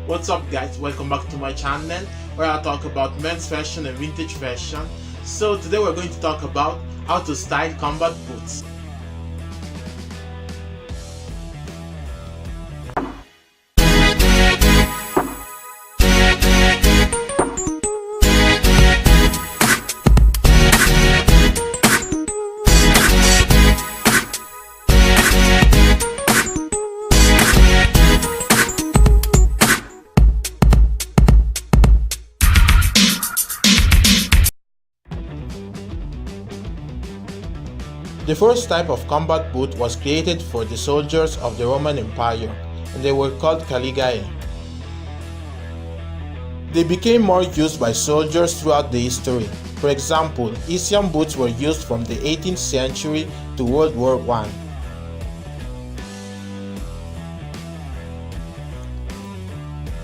What's up guys, welcome back to my channel where I talk about men's fashion and vintage fashion. So today we're going to talk about how to style combat boots. The first type of combat boot was created for the soldiers of the Roman Empire, and they were called caligae. They became more used by soldiers throughout the history. For example, Isian boots were used from the 18th century to World War I.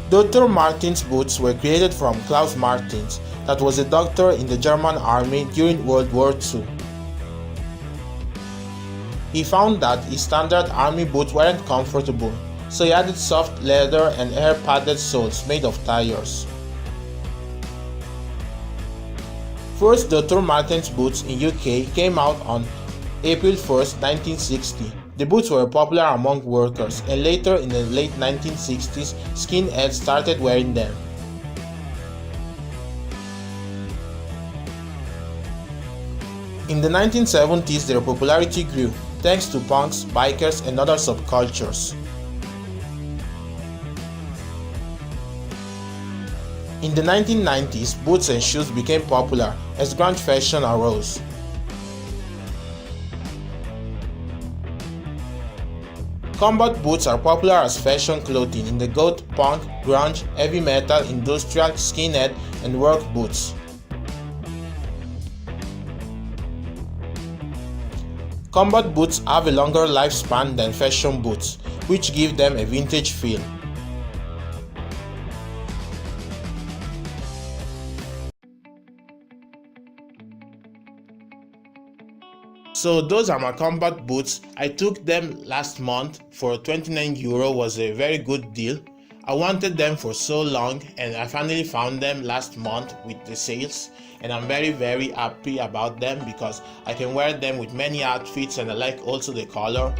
Dr Martens boots were created from Klaus Martens, that was a doctor in the German army during World War II. He found that his standard army boots weren't comfortable, so he added soft leather and air-padded soles made of tires. First Dr Martens boots in UK came out on April 1st, 1960. The boots were popular among workers, and later in the late 1960s, skinheads started wearing them. In the 1970s, their popularity grew, thanks to punks, bikers, and other subcultures. In the 1990s, boots and shoes became popular as grunge fashion arose. Combat boots are popular as fashion clothing in the goth, punk, grunge, heavy metal, industrial, skinhead, and work boots. Combat boots have a longer lifespan than fashion boots, which give them a vintage feel. So those are my combat boots. I took them last month for €29, was a very good deal. I wanted them for so long and I finally found them last month with the sales, and I'm very happy about them because I can wear them with many outfits and I like also the color.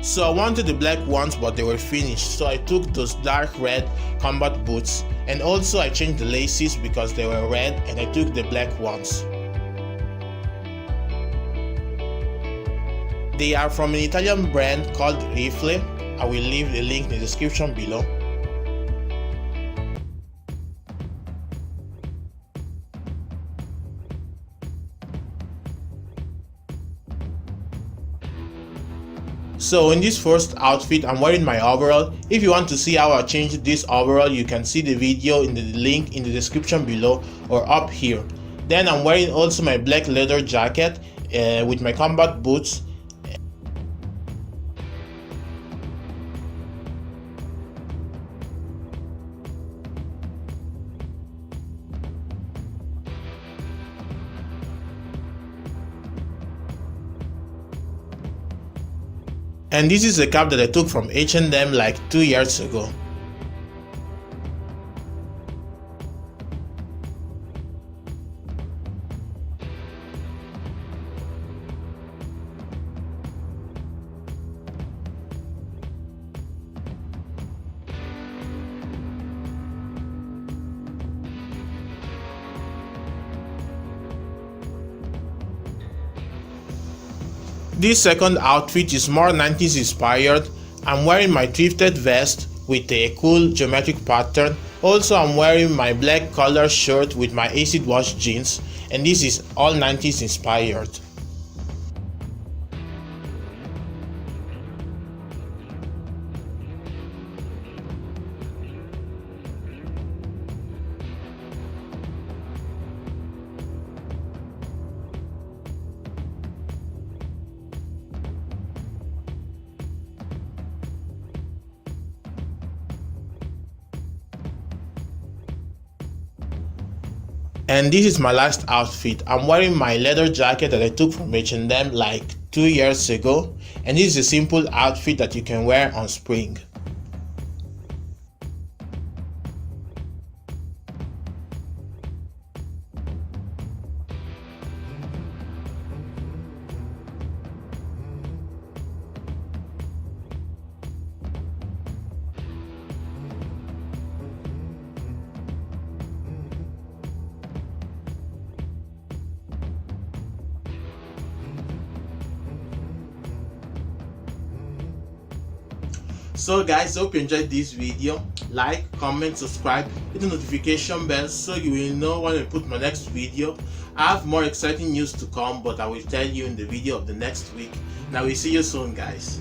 So I wanted the black ones but they were finished, so I took those dark red combat boots, and also I changed the laces because they were red and I took the black ones. They are from an Italian brand called Rifle. I will leave the link in the description below. So in this first outfit, I'm wearing my overall. If you want to see how I changed this overall, you can see the video in the link in the description below or up here. Then I'm wearing also my black leather jacket with my combat boots. And this is a cap that I took from H&M like 2 years ago. This second outfit is more 90s inspired. I'm wearing my thrifted vest with a cool geometric pattern. Also I'm wearing my black color shirt with my acid wash jeans, and this is all 90s inspired. And this is my last outfit. I'm wearing my leather jacket that I took from H&M like 2 years ago, and this is a simple outfit that you can wear on spring. So guys, hope you enjoyed this video. Like, comment, subscribe, hit the notification bell so you will know when I put my next video. I have more exciting news to come, but I will tell you in the video of the next week. Now we'll see you soon, guys.